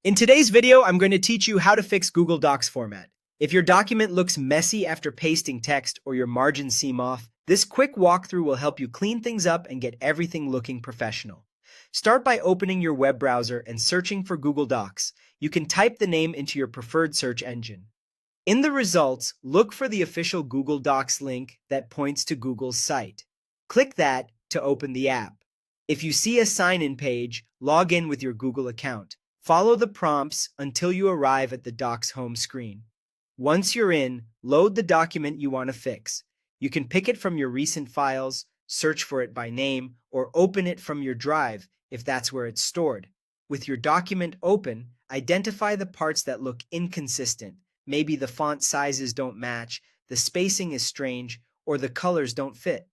In today's video, I'm going to teach you how to fix Google Docs format. If your document looks messy after pasting text or your margins seem off, this quick walkthrough will help you clean things up and get everything looking professional. Start by opening your web browser and searching for Google Docs. You can type the name into your preferred search engine. In the results, look for the official Google Docs link that points to Google's site. Click that to open the app. If you see a sign-in page, log in with your Google account. Follow the prompts until you arrive at the Docs home screen. Once you're in, load the document you want to fix. You can pick it from your recent files, search for it by name, or open it from your drive if that's where it's stored. With your document open, identify the parts that look inconsistent. Maybe the font sizes don't match, the spacing is strange, or the colors don't fit.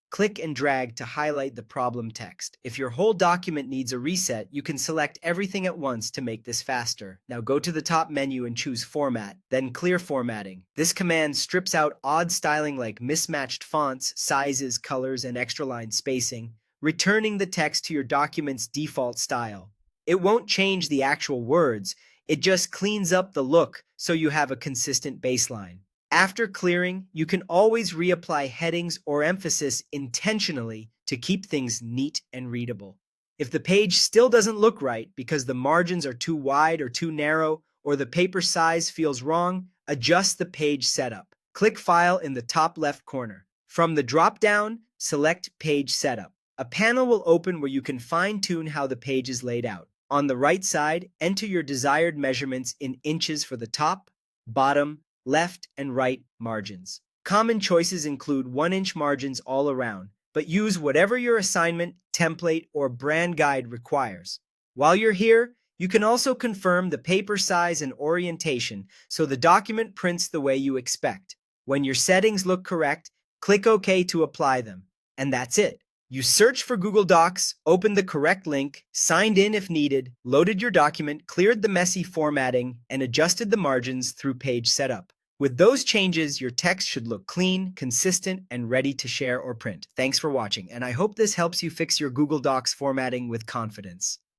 Click and drag to highlight the problem text. If your whole document needs a reset, you can select everything at once to make this faster. Now go to the top menu and choose Format, then Clear Formatting. This command strips out odd styling like mismatched fonts, sizes, colors, and extra line spacing, returning the text to your document's default style. It won't change the actual words, it just cleans up the look so you have a consistent baseline. After clearing, you can always reapply headings or emphasis intentionally to keep things neat and readable. If the page still doesn't look right because the margins are too wide or too narrow, or the paper size feels wrong, adjust the page setup. Click File in the top left corner. From the drop-down, select Page Setup. A panel will open where you can fine-tune how the page is laid out. On the right side, enter your desired measurements in inches for the top, bottom, left, and right margins. Common choices include 1-inch margins all around, but use whatever your assignment, template, or brand guide requires. While you're here, you can also confirm the paper size and orientation so the document prints the way you expect. When your settings look correct, click OK to apply them. And that's it. You searched for Google Docs, opened the correct link, signed in if needed, loaded your document, cleared the messy formatting, and adjusted the margins through Page Setup. With those changes, your text should look clean, consistent, and ready to share or print. Thanks for watching, and I hope this helps you fix your Google Docs formatting with confidence.